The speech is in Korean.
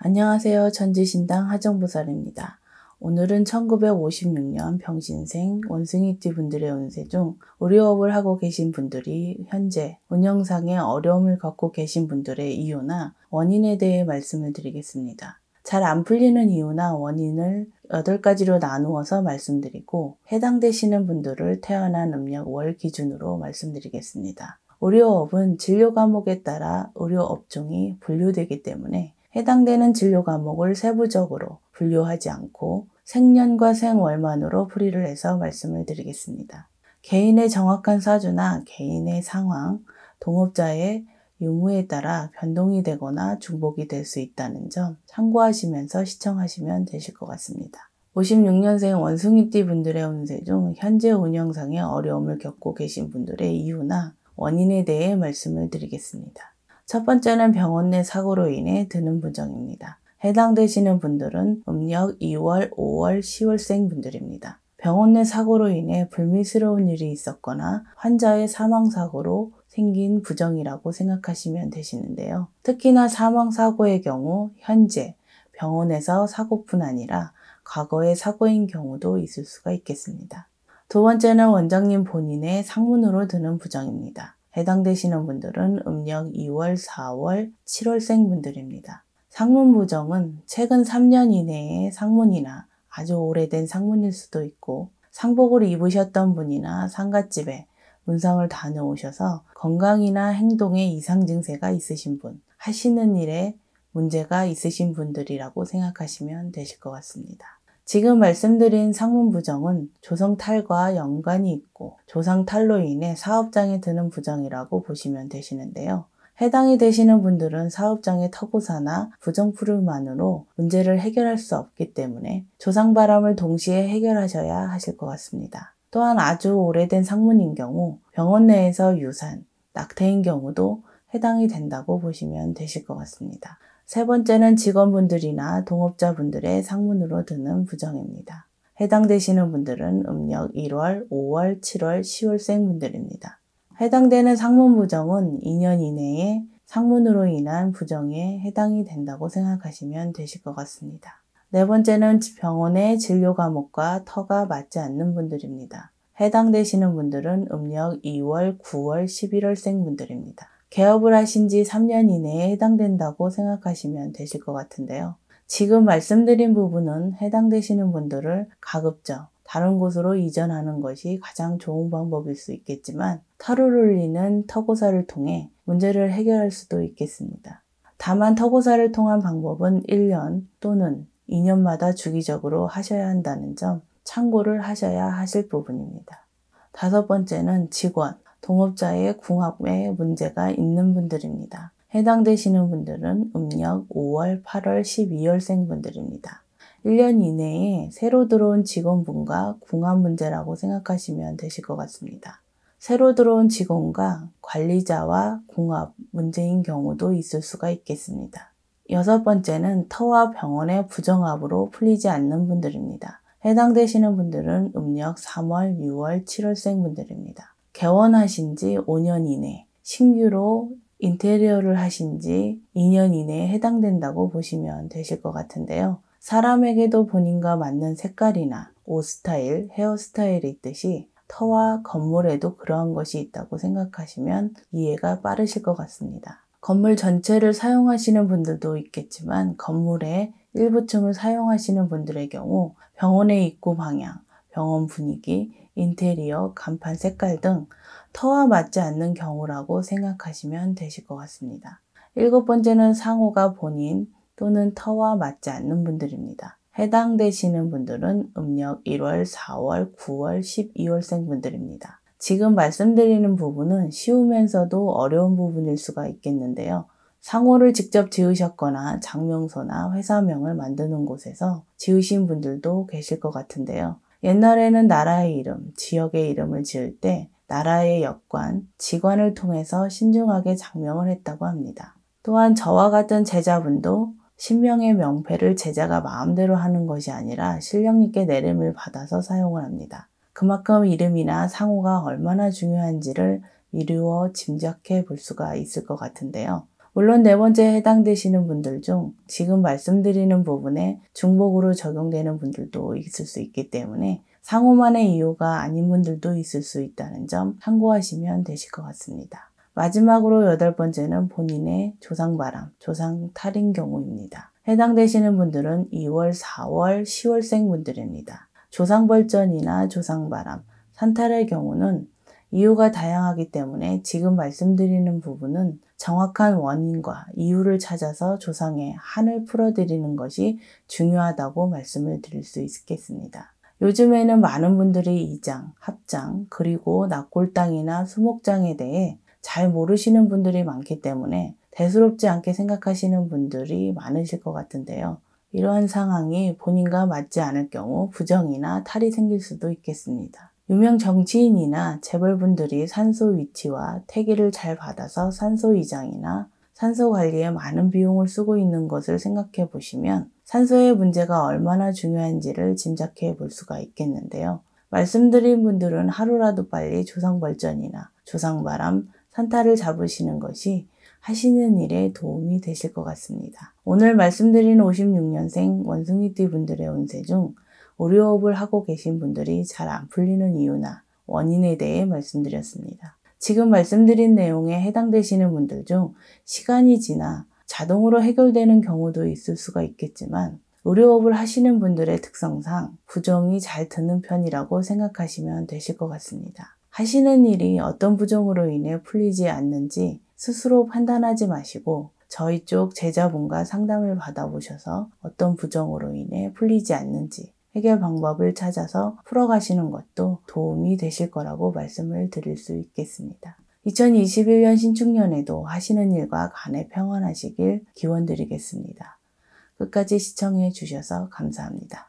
안녕하세요. 천지신당 하정보살입니다. 오늘은 1956년 병신생 원숭이띠 분들의 운세 중 의료업을 하고 계신 분들이 현재 운영상에 어려움을 겪고 계신 분들의 이유나 원인에 대해 말씀을 드리겠습니다. 잘 안 풀리는 이유나 원인을 8가지로 나누어서 말씀드리고 해당되시는 분들을 태어난 음력 월 기준으로 말씀드리겠습니다. 의료업은 진료 과목에 따라 의료 업종이 분류되기 때문에 해당되는 진료 과목을 세부적으로 분류하지 않고 생년과 생월만으로 풀이를 해서 말씀을 드리겠습니다. 개인의 정확한 사주나 개인의 상황, 동업자의 유무에 따라 변동이 되거나 중복이 될 수 있다는 점 참고하시면서 시청하시면 되실 것 같습니다. 56년생 원숭이띠 분들의 운세 중 현재 운영상에 어려움을 겪고 계신 분들의 이유나 원인에 대해 말씀을 드리겠습니다. 첫 번째는 병원 내 사고로 인해 드는 부정입니다. 해당되시는 분들은 음력 2월, 5월, 10월생 분들입니다. 병원 내 사고로 인해 불미스러운 일이 있었거나 환자의 사망사고로 생긴 부정이라고 생각하시면 되시는데요. 특히나 사망사고의 경우 현재 병원에서 사고뿐 아니라 과거의 사고인 경우도 있을 수가 있겠습니다. 두 번째는 원장님 본인의 상문으로 드는 부정입니다. 해당되시는 분들은 음력 2월, 4월, 7월생 분들입니다. 상문 부정은 최근 3년 이내의 상문이나 아주 오래된 상문일 수도 있고 상복을 입으셨던 분이나 상갓집에 문상을 다녀오셔서 건강이나 행동에 이상 증세가 있으신 분, 하시는 일에 문제가 있으신 분들이라고 생각하시면 되실 것 같습니다. 지금 말씀드린 상문 부정은 조성탈과 연관이 있고 조상탈로 인해 사업장에 드는 부정이라고 보시면 되시는데요. 해당이 되시는 분들은 사업장의 터고사나 부정풀이만으로 문제를 해결할 수 없기 때문에 조상바람을 동시에 해결하셔야 하실 것 같습니다. 또한 아주 오래된 상문인 경우 병원 내에서 유산, 낙태인 경우도 해당이 된다고 보시면 되실 것 같습니다. 세 번째는 직원분들이나 동업자분들의 상문으로 드는 부정입니다. 해당되시는 분들은 음력 1월, 5월, 7월, 10월생 분들입니다. 해당되는 상문 부정은 2년 이내에 상문으로 인한 부정에 해당이 된다고 생각하시면 되실 것 같습니다. 네 번째는 병원의 진료 과목과 터가 맞지 않는 분들입니다. 해당되시는 분들은 음력 2월, 9월, 11월생 분들입니다. 개업을 하신 지 3년 이내에 해당된다고 생각하시면 되실 것 같은데요. 지금 말씀드린 부분은 해당되시는 분들을 가급적 다른 곳으로 이전하는 것이 가장 좋은 방법일 수 있겠지만 터를 올리는 터고사를 통해 문제를 해결할 수도 있겠습니다. 다만 터고사를 통한 방법은 1년 또는 2년마다 주기적으로 하셔야 한다는 점 참고를 하셔야 하실 부분입니다. 다섯 번째는 직원, 동업자의 궁합에 문제가 있는 분들입니다. 해당되시는 분들은 음력 5월, 8월, 12월생 분들입니다. 1년 이내에 새로 들어온 직원분과 궁합 문제라고 생각하시면 되실 것 같습니다. 새로 들어온 직원과 관리자와 궁합 문제인 경우도 있을 수가 있겠습니다. 여섯 번째는 터와 병원의 부정합으로 풀리지 않는 분들입니다. 해당되시는 분들은 음력 3월, 6월, 7월생 분들입니다. 개원하신 지 5년 이내, 신규로 인테리어를 하신 지 2년 이내에 해당된다고 보시면 되실 것 같은데요. 사람에게도 본인과 맞는 색깔이나 옷 스타일, 헤어 스타일이 있듯이 터와 건물에도 그러한 것이 있다고 생각하시면 이해가 빠르실 것 같습니다. 건물 전체를 사용하시는 분들도 있겠지만 건물의 일부 층을 사용하시는 분들의 경우 병원의 입구 방향, 병원 분위기, 인테리어, 간판 색깔 등 터와 맞지 않는 경우라고 생각하시면 되실 것 같습니다. 일곱 번째는 상호가 본인 또는 터와 맞지 않는 분들입니다. 해당되시는 분들은 음력 1월, 4월, 9월, 12월생 분들입니다. 지금 말씀드리는 부분은 쉬우면서도 어려운 부분일 수가 있겠는데요. 상호를 직접 지으셨거나 장명소나 회사명을 만드는 곳에서 지으신 분들도 계실 것 같은데요. 옛날에는 나라의 이름, 지역의 이름을 지을 때 나라의 역관, 직관을 통해서 신중하게 장명을 했다고 합니다. 또한 저와 같은 제자분도 신명의 명패를 제자가 마음대로 하는 것이 아니라 신령님께 내림을 받아서 사용을 합니다. 그만큼 이름이나 상호가 얼마나 중요한지를 이루어 짐작해 볼 수가 있을 것 같은데요. 물론 네 번째에 해당되시는 분들 중 지금 말씀드리는 부분에 중복으로 적용되는 분들도 있을 수 있기 때문에 상호만의 이유가 아닌 분들도 있을 수 있다는 점 참고하시면 되실 것 같습니다. 마지막으로 여덟 번째는 본인의 조상바람, 조상탈인 경우입니다. 해당되시는 분들은 2월, 4월, 10월생 분들입니다. 조상벌전이나 조상바람, 산탈의 경우는 이유가 다양하기 때문에 지금 말씀드리는 부분은 정확한 원인과 이유를 찾아서 조상의 한을 풀어드리는 것이 중요하다고 말씀을 드릴 수 있겠습니다. 요즘에는 많은 분들이 이장, 합장, 그리고 납골당이나 수목장에 대해 잘 모르시는 분들이 많기 때문에 대수롭지 않게 생각하시는 분들이 많으실 것 같은데요. 이러한 상황이 본인과 맞지 않을 경우 부정이나 탈이 생길 수도 있겠습니다. 유명 정치인이나 재벌분들이 산소 위치와 태기를 잘 받아서 산소 이장이나 산소 관리에 많은 비용을 쓰고 있는 것을 생각해 보시면 산소의 문제가 얼마나 중요한지를 짐작해 볼 수가 있겠는데요. 말씀드린 분들은 하루라도 빨리 조상벌전이나 조상바람, 산타를 잡으시는 것이 하시는 일에 도움이 되실 것 같습니다. 오늘 말씀드린 56년생 원숭이띠 분들의 운세 중 오류업을 하고 계신 분들이 잘 안 풀리는 이유나 원인에 대해 말씀드렸습니다. 지금 말씀드린 내용에 해당되시는 분들 중 시간이 지나 자동으로 해결되는 경우도 있을 수가 있겠지만 의료업을 하시는 분들의 특성상 부정이 잘 드는 편이라고 생각하시면 되실 것 같습니다. 하시는 일이 어떤 부정으로 인해 풀리지 않는지 스스로 판단하지 마시고 저희 쪽 제자분과 상담을 받아보셔서 어떤 부정으로 인해 풀리지 않는지 해결 방법을 찾아서 풀어가시는 것도 도움이 되실 거라고 말씀을 드릴 수 있겠습니다. 2021년 신축년에도 하시는 일과 간에 평안하시길 기원드리겠습니다. 끝까지 시청해 주셔서 감사합니다.